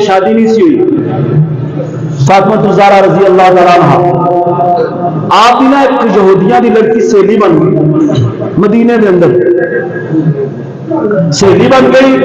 شادی نہیں سی ہوئی فاطمہ الزہرا رضی اللہ تعالیٰ عنہ آپ کی نا ایک یہودیاں دی لڑکی سہیلی بن گئی مدینے دے اندر سہیلی بن گئی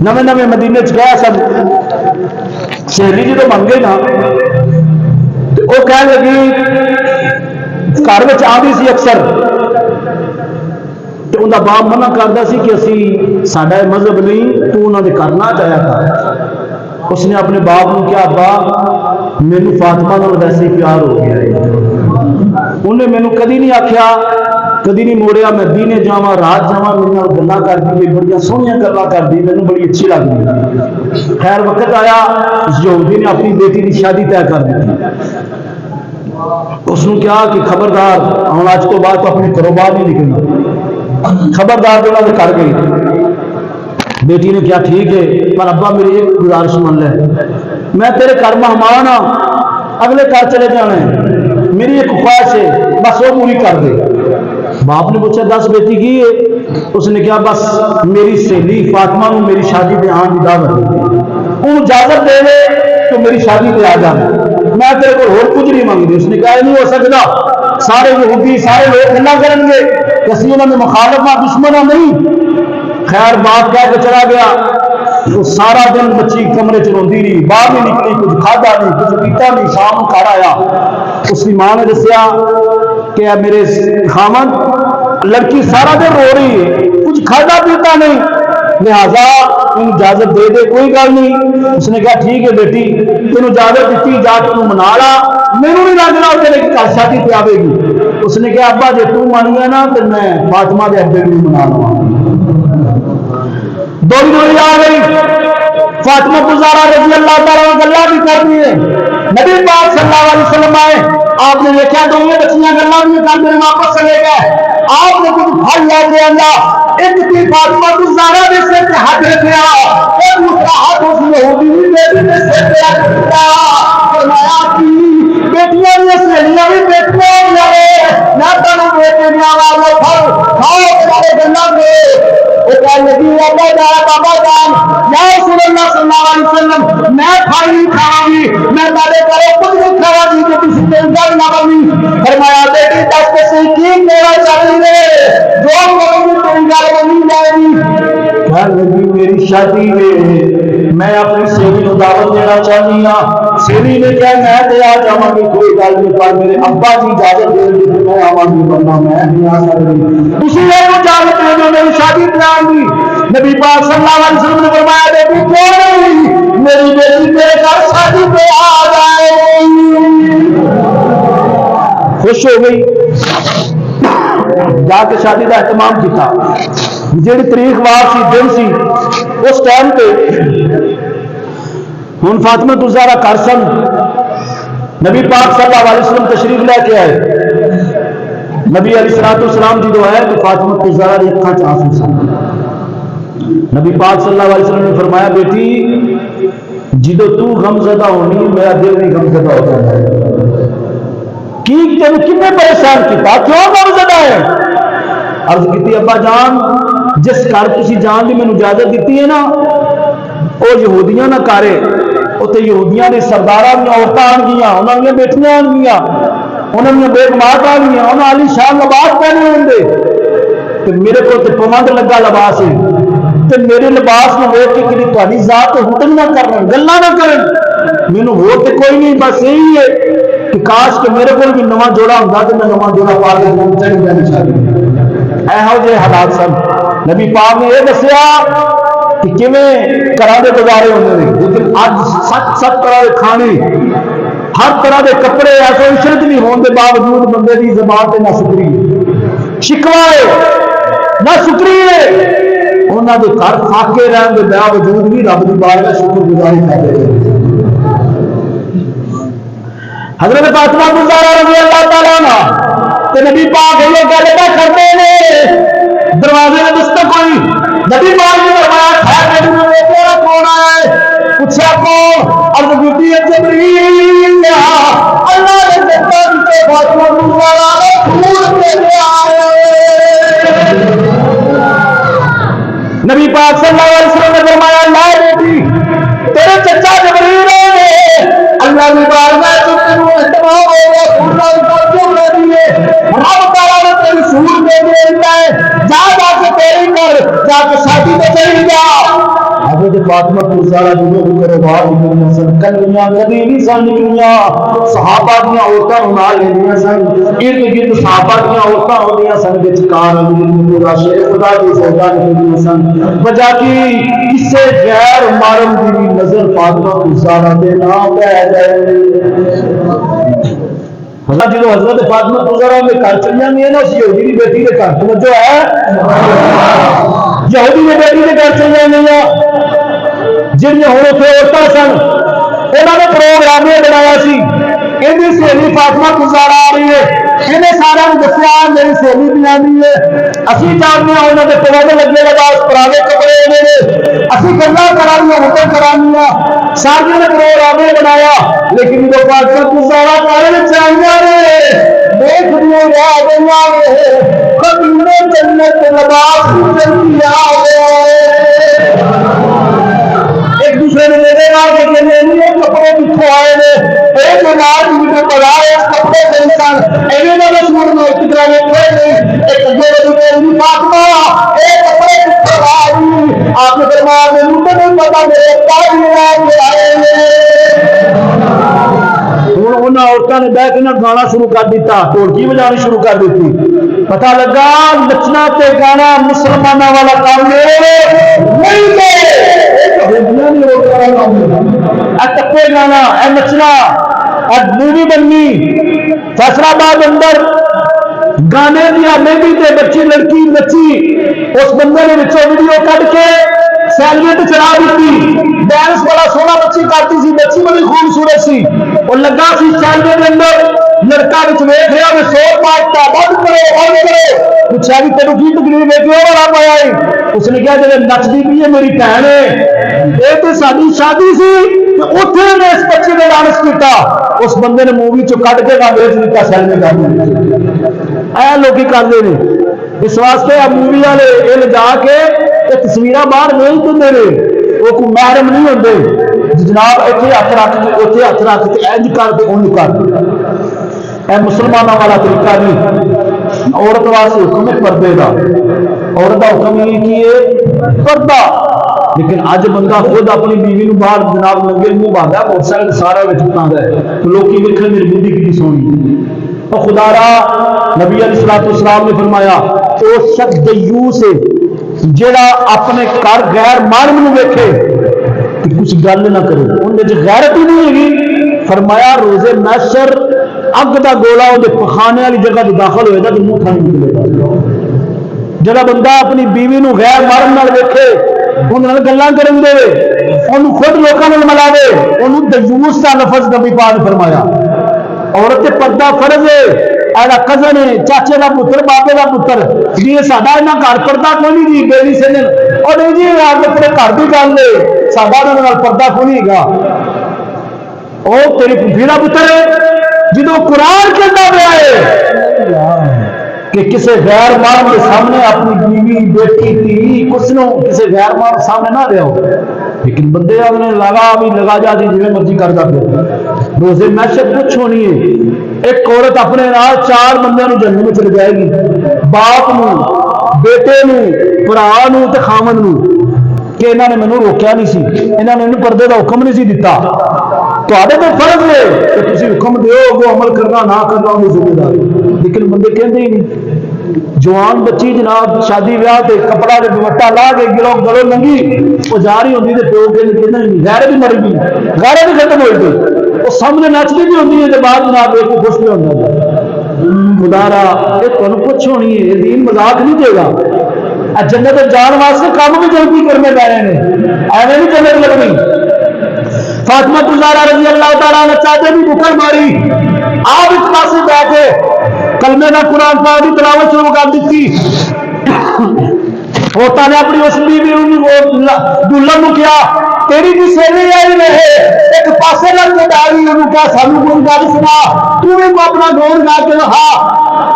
نویں نویں مدینے چ گیا سب سہیلی جدو بن گئی نا تو وہ کہنے لگی گھر میں آتی سی اکثر تو انہوں کا باپ منع کرتا سی کہ اسی ساڈا مذہب نہیں تو انہوں نے کرنا چاہیا تھا اس نے اپنے باپ کو کیا ابا مینو فاطمہ نال ویسے پیار ہو گیا ہے انہیں مینو کدی نہیں آخیا کدی نہیں موڑیا میں دینے جاواں رات جاواں میرے نال گلاں کرਦੀ ہے بڑی سوہنیاں گلاں کرਦੀ مینوں بڑی اچھی لگتی خیر وقت آیا اس یہودی نے اپنی بیٹی کی شادی طے کر دی اس نے کہا کہ خبردار ہوں آج تو بعد تو اپنے گھروں باہر نہیں نکلنا خبردار جو انہوں نے کر گئی بیٹی نے کیا ٹھیک ہے پر ابا میری ایک گزارش مان لے میں تیرے گھر مہمان ہاں اگلے گھر چلے جانا ہے میری ایک خواہش ہے بس وہ پوری کر دے باپ نے پوچھا 10 بیٹی کی ہے اس نے کہا بس میری سہیلی فاطمہ کو میری شادی پہ آن کی دعوت انہوں اجازت دے دے تو میری شادی پہ آ جانا میں تیرے کو اور کچھ نہیں مانگی اس نے کہا نہیں ہو سکتا سارے یہودی سارے لوگ گلا کریں گے کسی انہوں نے مخالف دشمن نہیں خیر باپ کہہ کے چلا گیا وہ سارا دن بچی کمرے چ روندی رہی باہر نہیں نکلی کچھ کھادا نہیں کچھ پیتا نہیں شام گھر آیا اس کی ماں نے دسیا کہ میرے خامد لڑکی سارا دن رو رہی ہے کچھ کھادا پیتا نہیں لہذا ان اجازت دے دے کوئی گل نہیں اس نے کہا ٹھیک ہے بیٹی تین اجازت دیتی جا تم منا لا میرے نہیں لگنا تیرے گھر شادی پہ آئے گی اس نے کہا ابا جی تم مان گیا نا تو میں فاطمہ کے ابے بھی منا لوا دوڑی دوڑی آ گئی فاطمہ الزہرا رضی اللہ تعالیٰ گلا بھی کرتی ہے نبی پاک صلی اللہ علیہ وسلم آئے آپ نے دیکھا دونوں بچیاں گلا بھی کرتے ہیں واپس چلے گئے آپ نے کچھ پھل لے کے آیا ایک تھی فاطمہ الزہرا نے سر پہ ہاتھ رکھا اور دوسرا ہاتھ اس یہودی نے سر پہ رکھا فرمایا کہ بیٹیاں نے سہیلیاں بھی بیٹیاں لڑے نہ تنو بیٹے نے آواز پھل کھاؤ سارے گلا دے وہ کہنے لگی ابا جان بابا جان یا رسول اللہ صلی اللہ علیہ وسلم میں پھل نہیں کھاؤں گی میں تارے کرے کچھ نہیں کھاؤں گی کہ کسی کے اندر نہ بنی فرمایا بیٹی دس کے سی کی میرا چاہیے جو کروں تیری گل بنی جائے گی کہنے لگی میری شادی میں اپنی سہیلی کو دعوت دینا چاہتی ہوں سہیلی نے کہا میں دے آ جاواں گی کوئی گل نہیں پر میرے ابا جی اجازت دے دیں تو میں آواں گی ورنہ میں نہیں آ سکتی اسی نے اجازت دے دو میری شادی پہ آؤں گی نبی پاک صلی اللہ علیہ وسلم نے فرمایا بیٹی کیوں نہیں میری بیٹی میرے گھر شادی پہ آ جائے خوش ہو گئی جا کے شادی کا اہتمام کیا جیڑی تاریخ وار سی دن سی اس ٹائم پہ ہوں فاطمہ الزہرا گھر سن نبی پاک صلی اللہ علیہ وسلم تشریف لے کے آئے نبی علیہ الصلوۃ والسلام جدو آئے تو فاطمہ الزہرا کی اکھاں چ آنسو سن نبی پاک صلی اللہ علیہ وسلم نے فرمایا بیٹی جدو تو غم زدہ ہونی میرا دل بھی غم زدہ ہوتا ہے کی تین کنے پریشان کیتا کیوں غم زدہ ہے عرض کی ابا جان جس گھر تسی جان دی مینوں اجازت دیتی ہے نا وہ یہودیاں نہ کرے اتنے یہودیاں دے سرداراں دی عورتاں آن گیاں انہاں دی بیٹیاں آن گیاں انہاں دی بیگمات آن گیاں انہاں علی شان لباس پہنے ہوندے تے میرے کو تے پوند لگا لباس ہے تے میرے لباس نو ویکھ کے کدی تہاڈی ذات تے حکم نہ کرن گلاں نہ کرن مینوں ہو تے کوئی نہیں بس یہی ہے کہ کاش کہ میرے کو بھی نواں جوڑا ہوندا تے میں نواں جوڑا پا کے چڑھ جانی چاہیے ایہو جے حالات سن نبی پاک نے یہ دسیا کہ کیویں گھراں دے گزارے ہوندے نے لیکن اج سچ طرح دے کھانے ہر طرح دے کپڑے ایسے عشرت نہیں ہون دے باوجود بندے دی زبان تے نہ شکری شکوا ہے نہ شکری ہے انہاں دے گھر فاقے رہن دے باوجود بھی رب دی بارگاہ شکر گزاری کر رہے ہیں حضرت فاطمہ الزہرا رضی اللہ تعالیٰ عنہ تے نبی پاک یہ گل کرتے ہیں دروازے میں دستک ہوئی نبی پاک نے فرمایا خیر میرے تیرا کون آیا ہے پوچھا کون عرض کی جبریل اللہ نے جنت سے فاطمہ الزہرا کو پھول کے لے آئے نبی پاک صلی اللہ علیہ وسلم نے فرمایا لا بیٹی حضرت فاطمہ الزہرا جو کروا دیاں سن کلیاں کبھی نہیں سن نکلیاں صحابہ دیاں عورتاں نال لیندیاں سن ارد گرد صحابہ دیاں عورتاں ہوندیاں سن وچکار پورا شیر خدا دی سودا نکلیاں سن وجہ کی کسے غیر محرم دی نظر فاطمہ الزہرا دے نام پہ جائے جب حضرت فاطمہ الزہرا میں گھر چل جاندی ہے نا اس یہودی کی بیٹی کے گھر توجہ ہے یہودی کی بیٹی کے گھر چل جاندی ہے جن ہوں اتنے عورتیں سن انہوں نے پروگرام یہ بنایا سی یہ سہیلی فاطمہ الزہرا آ رہی ہے انہیں سارا دسیا میری سہیلی بھی آنی ہے اسی جانتے ہیں انہوں نے پروگرام لگے لباس پرانے کپڑے ہونے اسی گلا کرانی ہوٹل کرانی سارے نے پروگرام یہ بنایا لیکن جو فاطمہ الزہرا کارے چاہیے دیکھ دیے گا قبیلے جنت لباس جلدی آ ایک دوسرے نے لے گا کہ یہ کپڑے کتوں آئے نے ایک نال مجھے پتا ہے اس کپڑے کے انسان ایویں نہ سوڑ میں ایک طرح میں کوئی نہیں ایک اگے میری فاطمہ ایک کپڑے کتوں آئی آپ نے فرمایا میں مجھے نہیں پتا میرے کاریگر آئے ہوں انہوں عورتوں نے بہ کے گانا شروع کر دیتا ڈھولکی بجانی شروع کر دیتی پتا لگا نچنا تے گانا مسلمانوں والا کام نہیں ٹپے گانا اے نچنا مووی بننی فیصلہ آباد اندر گانے دیا مہندی تے بچی لڑکی نچی اس بندے نے ویڈیو کٹ کے سیلری تے چڑھا دیتی ڈانس بڑا سونا بچی کرتی سی بچی بڑی خوبصورت سی اور لگا سی سیلری کے اندر لڑکا ویخ رہا میں سو پاٹا بند کرو پوچھا بھی تینوں کی تکلیف ہے کیوں بڑا پایا اس نے کہا جب نچتی بھی ہے میری بہن ہے یہ تو ساری شادی سی اتنے نے اس بچے نے ڈانس کیتا اس بندے نے مووی چو کٹ کے بیچ دیتا سیلری کا اے لوگ کرتے ہیں اس واسطے اب مووی والے یہ لجا کے تصویر باہر نہیں دیں وہ کوئی محرم نہیں ہوتے جناب اتنے ہاتھ رکھ کے اتنے ہاتھ رکھ کے انج کر کے انج کر اے مسلمانوں والا طریقہ نہیں عورت واسطے حکم ہے پردے کا عورت کا حکم یہ کی ہے پردہ لیکن اج بندہ خود اپنی بیوی نو باہر جناب ننگے منہ باندھا موٹر سائیکل سارا بچتا ہے تو لوگ ویکھن میری بیوی کتنی سونی تو خدا را نبی علیہ السلام نے فرمایا او شخص دیوس ہے جڑا اپنے گھر غیر محرم نو ویکھے کہ کچھ گل نہ کرے اندر وچ غیرت ہی نہیں ہوگی فرمایا روزے محشر اگ دا گولا وہ پخانے والی جگہ تے داخل ہوئے گا تو منہ کھا نہیں نکلے گا جڑا بندہ اپنی بیوی نو غیر محرم نال ویکھے انہاں نال گلاں کرن دے اونوں خود لوکاں نال ملاوے اونوں دیوس دا لفظ نبی پاک نے فرمایا عورت تے پردہ فرض ہے ایڈا کزن ہے چاچے کا پتر بابے کا پتر جی ساڈا یہاں گھر پردہ کوئی نہیں جی بیلی سے اور نہیں جی آپ اپنے گھر کی گل ہے ساڈا پردہ کوئی نہیں گا وہ تیری پھوپھی کا پتر ہے جدو قرآن کہتا پیا ہے کہ کسی غیر محرم کے سامنے اپنی بیوی بیٹی تھی کس نو کسی غیر محرم سامنے نہ لیا لیکن بندے اپنے لگا جا جی جی مرضی کرتا پیا روزے محشر کچھ ہونی ہے ایک عورت اپنے نال 4 بندے نو جنم میں چل جائے گی باپ نو بیٹے نو بھرا نو تے خامن نو کہ انہوں نے مینوں روکیا نہیں سی انہوں نے انہوں پردے کا حکم نہیں سی دیتا تو فرض ہے کہ تسی حکم دیو وہ عمل کرنا نہ کرنا وہ ذمہ داری لیکن بندے کہندے ہی نہیں جوان بچی جناب شادی بیاہ تے کپڑا تے دوپٹہ لا کے گلو ننگی وہ جا رہی ہوندی تے پیو کہندے نہیں غیرت بھی مر گئی غیرت بھی ختم ہوئی گئی وہ سامنے نچدی بھی ہوندی ہے تے بعد جناب ایک خوش بھی ہوندا ہے خدا را یہ تانوں کچھ ہونی ہے یہ دین مذاق نہیں دے گا جنت جان واسطے کام بھی جلدی کرنے پے رہے ہیں ایویں نہیں جنت لگنی فاطمہ الزہرا رضی اللہ تعالیٰ عنہ چاہتے بھی بکر ماری آپ اس پاسے جا کے کلمے کا قرآن پاک کی تلاوت شروع کر دیتی ہوتا نے اپنی اس بیوی دلہن کو کیا تیری بھی سہیلی آئی رہے ایک پاسے لگ کے ڈالی انہوں کیا سانو کوئی گل سنا تو بھی اپنا گون گا کے رہا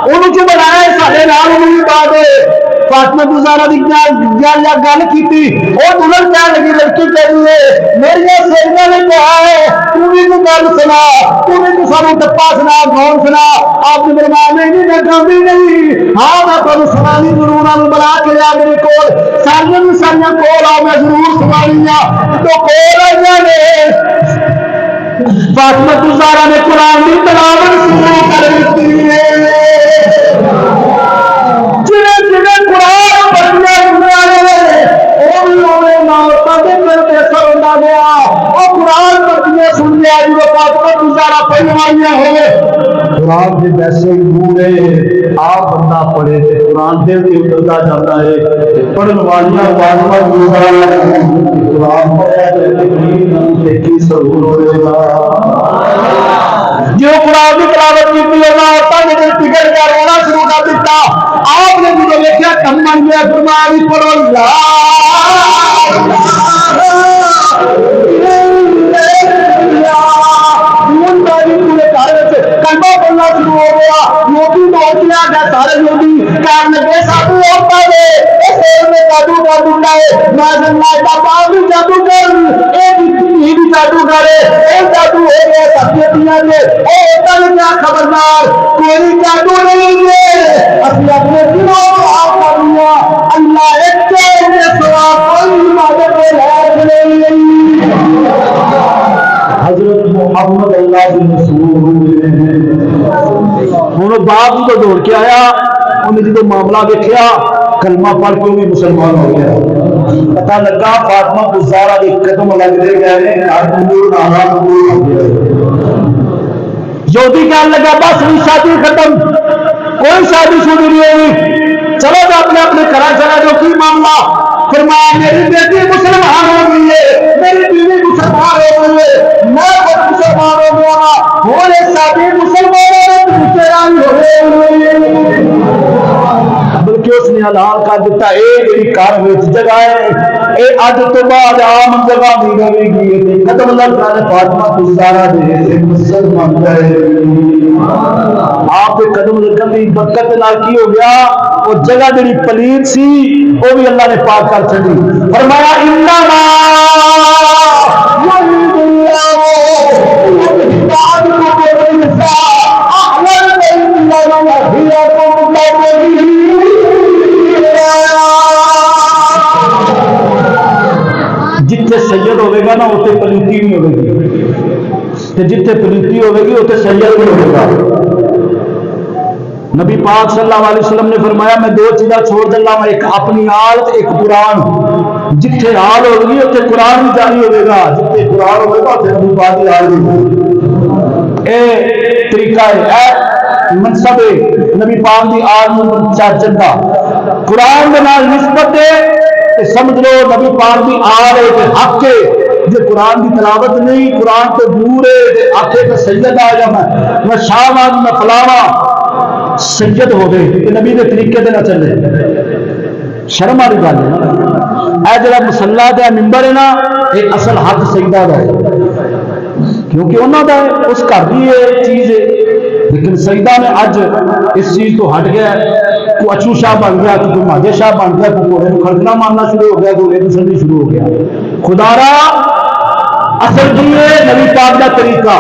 انہوں جو بنایا سارے نام انہوں بات ہے فاطمہ الزہرا دی گل کیتی او دلہن کہنے لگی لڑکی کہہ رہی ہے میری سہیلیاں نے کہا ہے تو بھی تو گل سنا تو بھی تو سانو ٹپا سنا گون سنا آپ نے فرمایا نہیں میں گاندی نہیں ہاں میں تمہیں سنانی ضرور بلا کے لیا میرے کول سارے کول آؤ میں ضرور سنانی ہوں تو کول آئی نے فاطمہ الزہرا نے قرآن کی تلاوت شروع کر دی ہے جنہیں جنہیں قرآن پڑھنے گیا اور قرآن پڑھنے سن لیا جو فاطمہ الزہرا پہلوانیاں ہوئے قرآن کے ویسے ہی پورے آپ بندہ پڑھے تھے قرآن دل سے اترتا جاتا ہے پڑھن والیاں فاطمہ الزہرا قرآن پڑھا تے کی ضرور ہوئے گا جو قرآن کی تلاوت کی ہونا ہوتا ہے جب ٹکٹ کا رونا شروع کر دیتا آپ نے مجھے دیکھا کم بن گیا فرمایا پڑھو کلمہ بولنا شروع ہو گیا یوگی دوڑ لیا گیا سارے یوگی کہنے لگے ساتھی ہوتا ہے اس میں جادو کا ڈنڈا ہے نازل بابا بھی جادو کر ایک جادو کرے ایک جادو ہو گیا سبزیاں نے او ہوتا ہے کیا خبردار کوئی جادو نہیں ہے اپنے اپنے دلوں کو آپ کر لیا اللہ ایک کے سوا کوئی عبادت نہیں حضرت محمد اللہ کے رسول ہوں باپ کو دوڑ کے آیا انہیں جب معاملہ دیکھا کلمہ پڑھ کے بھی مسلمان ہو گیا پتہ لگا فاطمہ الزہرا کے قدم لگتے گئے یہودی کہنے لگا بس شادی ختم کوئی شادی شروع نہیں ہوئی چلو تو اپنے اپنے گھر چلا جو کی معاملہ فرمایا میری بیٹی مسلمان ہو گئی ہے میری بیوی مسلمان ہو گئی ہے میں خود مسلمان ہو گیا ہونے شادی مسلمانوں بلکہ اس نے حلال کر دیتا میری گھر میں جگہ ہے اے اج تو بعد عام جگہ بھی رہے گی قدم لگتا ہے فاطمہ الزہرا دے مسلمان آپ کے قدم لگن کی برکت نال کی ہو گیا وہ جگہ جڑی پلیت سی وہ بھی اللہ نے پاک کر چڑی فرمایا انما جتنے سید ہوئے گا نا اتنے پلیتی نہیں ہوئے گی جتنے پلیتی ہوئے گی اتنے سید نہیں ہوئے گا نبی پاک صلی اللہ علیہ وسلم نے فرمایا میں دو چیزاں چھوڑ دلّا ہوں ایک اپنی آل ایک قرآن جتنے آل ہوگی اتنے قرآن بھی جاری ہوئے گا جتنے قرآن ہوئے گا اتنے نبی پاک کی آل بھی اے طریقہ ہے منصب نبی پاک کی آل چاچن کا قرآن کے نال نسبت ہے سمجھ لو نبی پاک کی آل ہے حق ہے جو قرآن کی تلاوت نہیں قرآن تو دور ہے آخے تو سید آ جا میں شاہ میں فلاوا سید ہو گئے کہ نبی کے طریقے سے نہ چلے شرم والی گل ہے اے جڑا مسلح کا ممبر ہے نا یہ اصل حق سیدہ کا ہے کیونکہ انہوں کا اس گھر کی یہ چیز ہے لیکن سیدہ نے اج اس چیز تو ہٹ گیا کوئی اچھو شاہ بن گیا کوئی مہاجے شاہ بن گیا کوئی گھوڑے کو کھڑکنا مارنا شروع ہو گیا کوئی ریت سننی شروع ہو گیا خدا را اصل کی ہے نبی پاک کا طریقہ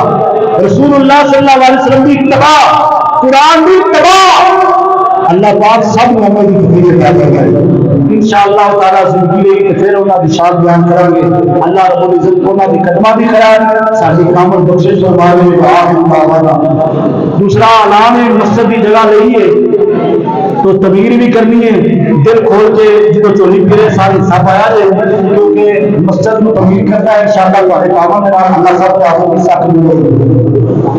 رسول اللہ صلی اللہ علیہ وسلم کی اتباع قرآن کی اتباع اللہ پاک سب لوگوں کی تقریر کر رہے ہیں انشاءاللہ تعالیٰ زندگی لے کے پھر انہوں کی شان بیان کریں گے اللہ رب العزت کو انہوں کی قدمہ بھی خیال ساری کامل بخشش فرمائے دوسرا اعلان ہے مسجد کی جگہ لئیے تو تعمیر بھی کرنی ہے دل کھول کے جدو چولی پھرے سارے سب آیا جائے کیونکہ مسجد کو تعمیر کرنا ہے انشاءاللہ اللہ سب کو آپ کو